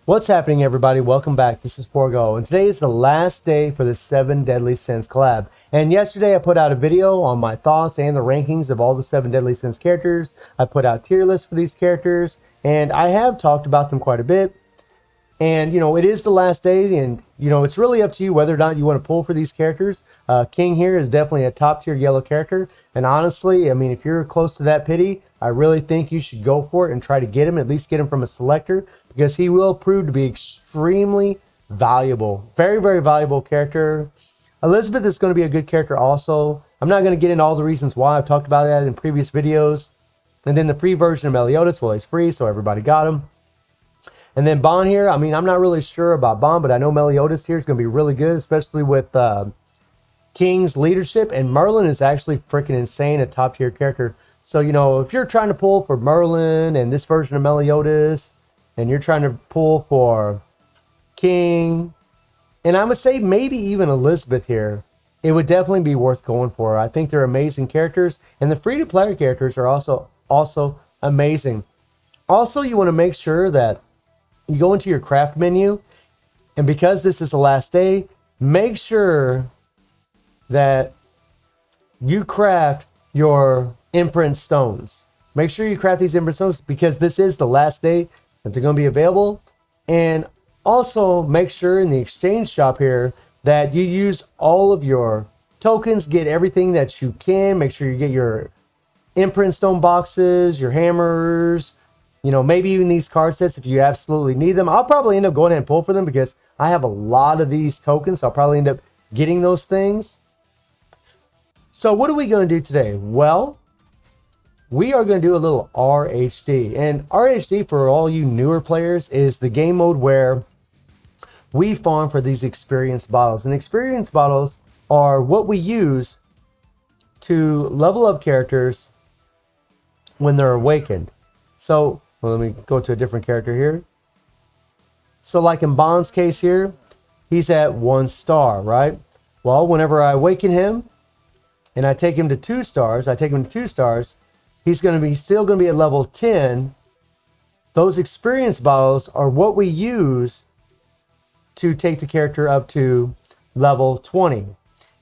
What's happening, everybody? Welcome back. This is Forgo, and today is the last day for the 7 Deadly Sins collab. And yesterday I put out a video on my thoughts and the rankings of all the 7 Deadly Sins characters. I put out tier lists for these characters, and I have talked about them quite a bit. And, it is the last day, and, it's really up to you whether or not you want to pull for these characters. King here is definitely a top-tier yellow character. And honestly, if you're close to that pity, I really think you should go for it and try to get him, at least get him from a selector, because he will prove to be extremely valuable. Very, very valuable character. Elizabeth is going to be a good character also. I'm not going to get into all the reasons why. I've talked about that in previous videos. And then the free version of Meliodas, well, he's free, so everybody got him. And then Bond here, I'm not really sure about Bond, but I know Meliodas here is going to be really good, especially with King's leadership. And Merlin is actually freaking insane, a top tier character. So, if you're trying to pull for Merlin and this version of Meliodas, and you're trying to pull for King, and I'm going to say maybe even Elizabeth here, it would definitely be worth going for. I think they're amazing characters, and the free-to-play characters are also amazing. Also, you want to make sure that you go into your craft menu, and because this is the last day, make sure that you craft your imprint stones. Make sure you craft these imprint stones because this is the last day that they're going to be available. And also make sure in the exchange shop here that you use all of your tokens, get everything that you can. Make sure you get your imprint stone boxes, your hammers, maybe even these card sets if you absolutely need them. I'll probably end up going ahead and pull for them because I have a lot of these tokens. So I'll probably end up getting those things. So what are we going to do today? Well, we are going to do a little RHD. And RHD, for all you newer players, is the game mode where we farm for these experience bottles. And experience bottles are what we use to level up characters when they're awakened. So, let me go to a different character here. So like in Bond's case here, he's at 1 star, right? Well, whenever I awaken him and I take him to 2 stars, he's still going to be at level 10. Those experience bottles are what we use to take the character up to level 20.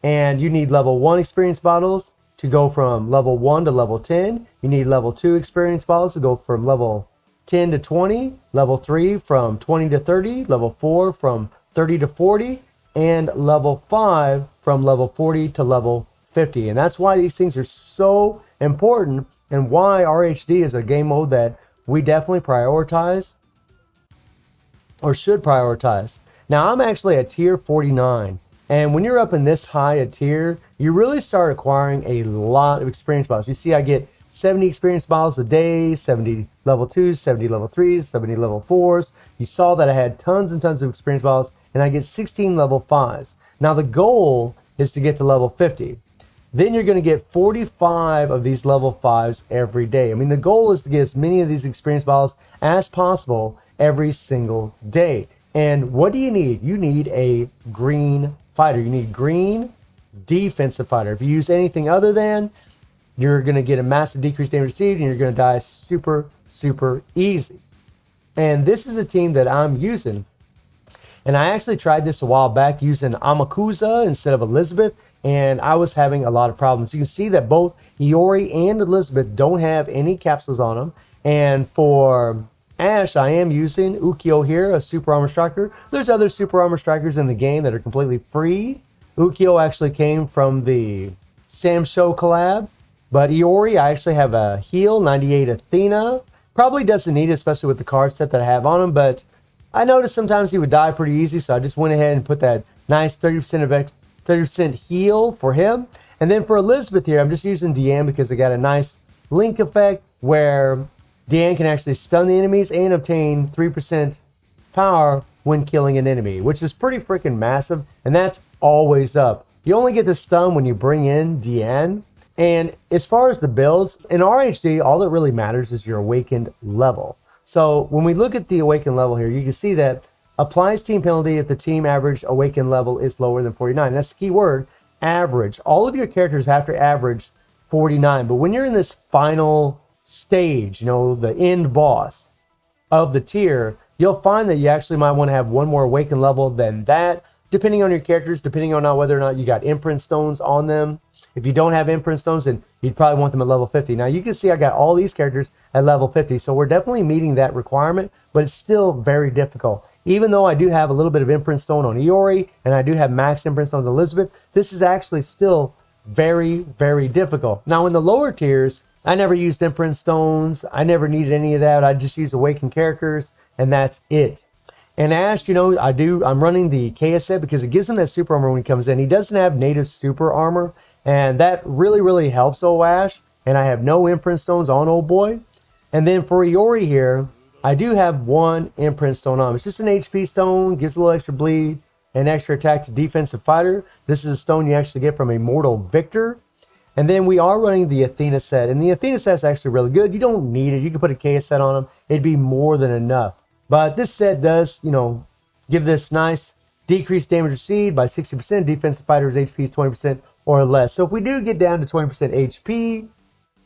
And you need level 1 experience bottles to go from level 1 to level 10. You need level 2 experience bottles to go from level 10 to 20, level 3 from 20 to 30, level 4 from 30 to 40, and level 5 from level 40 to level 50. And that's why these things are so important and why RHD is a game mode that we definitely prioritize or should prioritize. Now, I'm actually at tier 49. And when you're up in this high a tier, you really start acquiring a lot of experience bottles. You see, I get 70 experience bottles a day, 70 level 2s, 70 level 3s, 70 level 4s. You saw that I had tons and tons of experience bottles, and I get 16 level 5s. Now, the goal is to get to level 50. Then you're going to get 45 of these level 5s every day. The goal is to get as many of these experience bottles as possible every single day. And what do you need? You need a green fighter. You need green defensive fighter. If you use anything other than, you're going to get a massive decreased damage received and you're going to die super, super easy. And this is a team that I'm using. And I actually tried this a while back using Amakusa instead of Elizabeth, and I was having a lot of problems. You can see that both Iori and Elizabeth don't have any capsules on them. And for Ash, I am using Ukyo here, a super armor striker. There's other super armor strikers in the game that are completely free. Ukyo actually came from the Sam Show collab. But Iori, I actually have a heal, 98 Athena. Probably doesn't need it, especially with the card set that I have on him. But I noticed sometimes he would die pretty easy. So I just went ahead and put that nice 30% heal for him. And then for Elizabeth here, I'm just using Deanne because they got a nice link effect where Deanne can actually stun the enemies and obtain 3% power when killing an enemy, which is pretty freaking massive. And that's always up. You only get the stun when you bring in Deanne. And as far as the builds, in RHD, all that really matters is your awakened level. So when we look at the awakened level here, you can see that applies team penalty if the team average awakened level is lower than 49. That's the key word, average. All of your characters have to average 49. But when you're in this final stage, the end boss of the tier, you'll find that you actually might want to have one more awakened level than that, depending on your characters, depending on whether or not you got imprint stones on them. If you don't have imprint stones, then you'd probably want them at level 50. Now you can see I got all these characters at level 50, so we're definitely meeting that requirement, but it's still very difficult. Even though I do have a little bit of imprint stone on Iori, and I do have max imprint stones on Elizabeth, this is actually still very, very difficult. Now in the lower tiers, I never used imprint stones. I never needed any of that. I just used awakened characters, and that's it. And Ash, you know, I'm running the KS set because it gives him that super armor when he comes in. He doesn't have native super armor, and that really, really helps old Ash. And I have no imprint stones on old boy. And then for Iori here, I do have one imprint stone on him. It's just an HP stone, gives a little extra bleed, and extra attack to defensive fighter. This is a stone you actually get from Immortal Victor. And then we are running the Athena set, and the Athena set is actually really good. You don't need it. You can put a KS set on them. It'd be more than enough. But this set does, you know, give this nice decreased damage received by 60%. Defensive fighters HP is 20% or less. So if we do get down to 20% HP,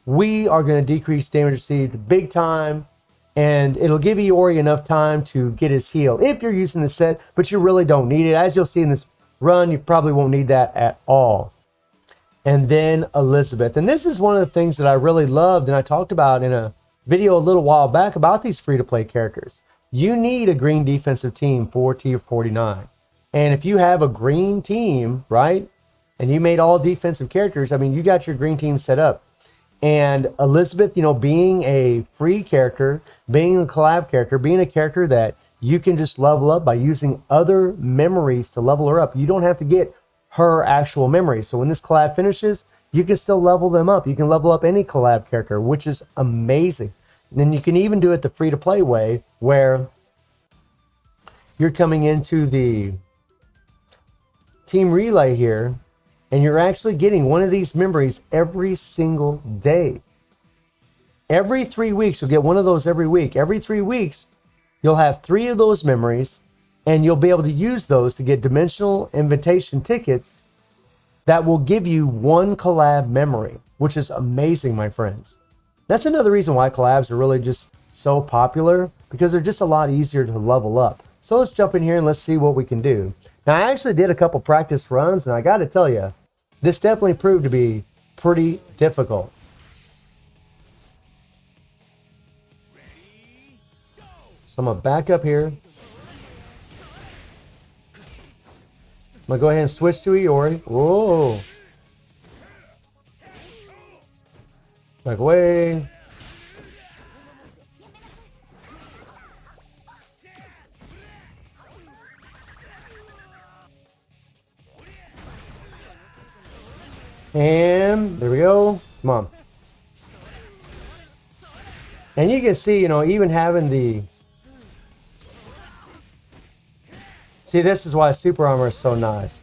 we are going to decrease damage received big time. And it'll give Iori enough time to get his heal if you're using the set, but you really don't need it. As you'll see in this run, you probably won't need that at all. And then Elizabeth. And this is one of the things that I really loved, and I talked about in a video a little while back about these free-to-play characters. You need a green defensive team for tier 49. And if you have a green team, right, and you made all defensive characters, I mean, you got your green team set up. And Elizabeth, you know, being a free character, being a collab character, being a character that you can just level up by using other memories to level her up. You don't have to get her actual memories. So when this collab finishes, you can still level them up. You can level up any collab character, which is amazing. And then you can even do it the free-to-play way, where you're coming into the team relay here, and you're actually getting one of these memories every single day. Every 3 weeks, you'll get one of those every week. Every 3 weeks, you'll have 3 of those memories, and you'll be able to use those to get dimensional invitation tickets that will give you one collab memory, which is amazing, my friends. That's another reason why collabs are really just so popular, because they're just a lot easier to level up. So let's jump in here and let's see what we can do. Now, I actually did a couple practice runs, and I got to tell you, this definitely proved to be pretty difficult. So I'm going to back up here. I'm going to go ahead and switch to Iori. Whoa. Back away. And there we go. Come on. And you can see, you know, even having the... See, this is why super armor is so nice.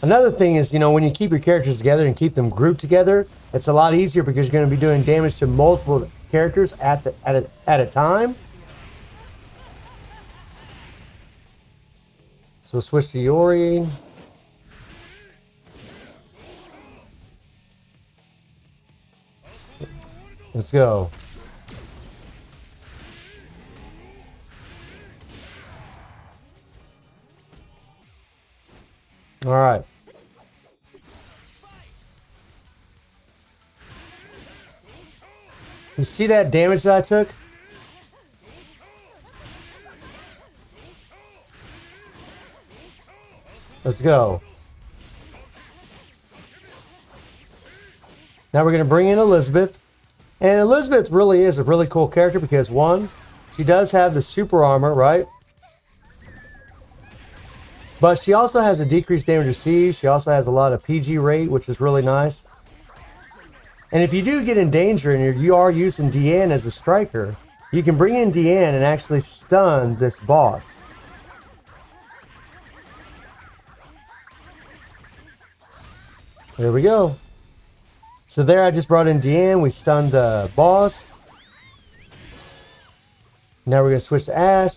Another thing is, you know, when you keep your characters together and keep them grouped together, it's a lot easier because you're going to be doing damage to multiple characters at a time. So we'll switch to Iori. Let's go. All right. You see that damage that I took? Let's go. Now we're going to bring in Elizabeth. And Elizabeth really is a really cool character because, one, she does have the super armor, right? But she also has a decreased damage received. She also has a lot of PG rate, which is really nice. And if you do get in danger and you are using Deanne as a striker, you can bring in Deanne and actually stun this boss. There we go. So there I just brought in Deanne. We stunned the boss. Now we're going to switch to Ash.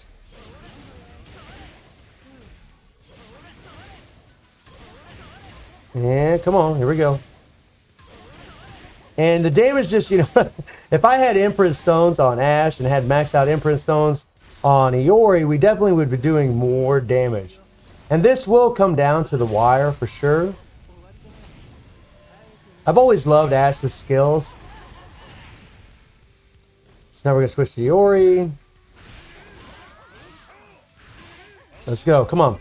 Yeah, come on, here we go. And the damage just, you know, if I had imprint stones on Ash and had maxed out imprint stones on Iori, we definitely would be doing more damage. And this will come down to the wire for sure. I've always loved Ash's skills. So now we're going to switch to Iori. Let's go, come on.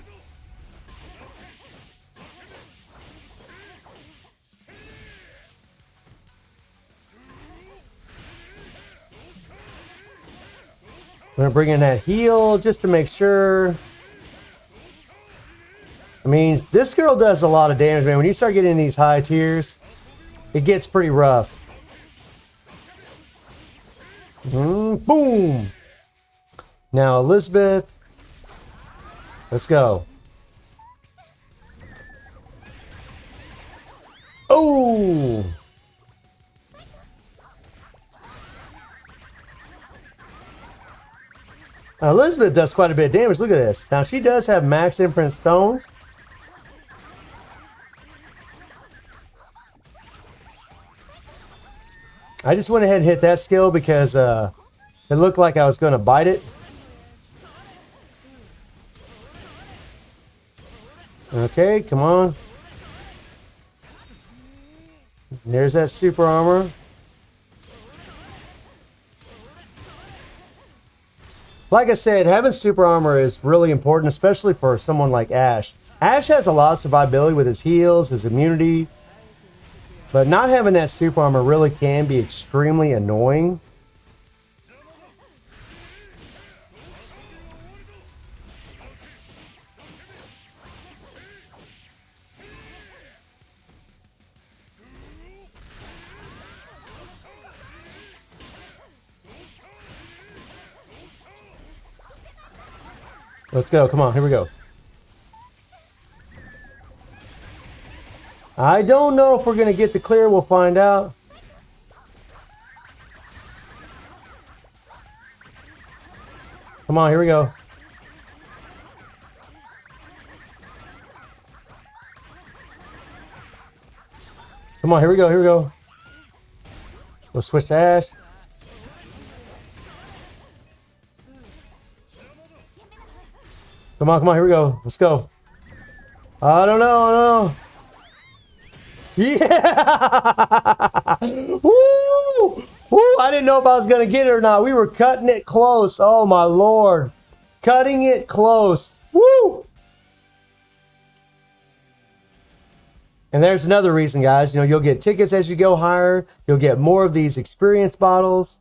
I'm going to bring in that heal just to make sure. I mean, this girl does a lot of damage, man. When you start getting these high tiers, it gets pretty rough. Boom! Now, Elizabeth. Let's go. Oh! Now, Elizabeth does quite a bit of damage. Look at this. Now, she does have max imprint stones. I just went ahead and hit that skill because it looked like I was going to bite it. Okay, come on. There's that super armor. Like I said, having super armor is really important, especially for someone like Ash. Ash has a lot of survivability with his heals, his immunity, but not having that super armor really can be extremely annoying. Let's go. Come on. Here we go. I don't know if we're going to get the clear. We'll find out. Come on. Here we go. Come on. Here we go. Here we go. We'll switch to Ash. Come on, come on, here we go. Let's go. I don't know, I don't know. Yeah! Woo! Woo! I didn't know if I was going to get it or not. We were cutting it close. Oh, my Lord. Cutting it close. Woo! And there's another reason, guys. You know, you'll get tickets as you go higher. You'll get more of these experience bottles.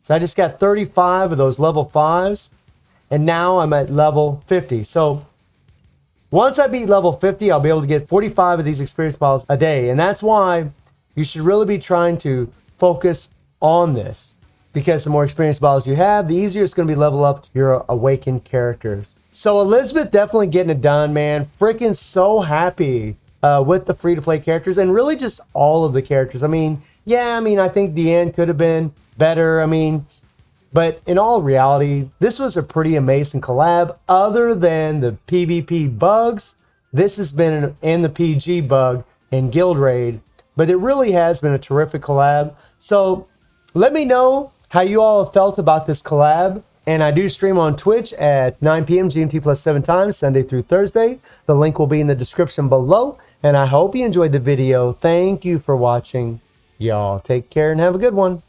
So I just got 35 of those level 5s. And now I'm at level 50. So once I beat level 50, I'll be able to get 45 of these experience bottles a day. And that's why you should really be trying to focus on this. Because the more experience bottles you have, the easier it's going to be level up to your awakened characters. So Elizabeth definitely getting it done, man. Freaking so happy with the free-to-play characters. And really just all of the characters. I mean, yeah, I think the end could have been better. But in all reality, this was a pretty amazing collab. Other than the PvP bugs, this has been in the PG bug in Guild Raid. But it really has been a terrific collab. So let me know how you all have felt about this collab. And I do stream on Twitch at 9 p.m. GMT plus 7 times, Sunday through Thursday. The link will be in the description below. And I hope you enjoyed the video. Thank you for watching. Y'all take care and have a good one.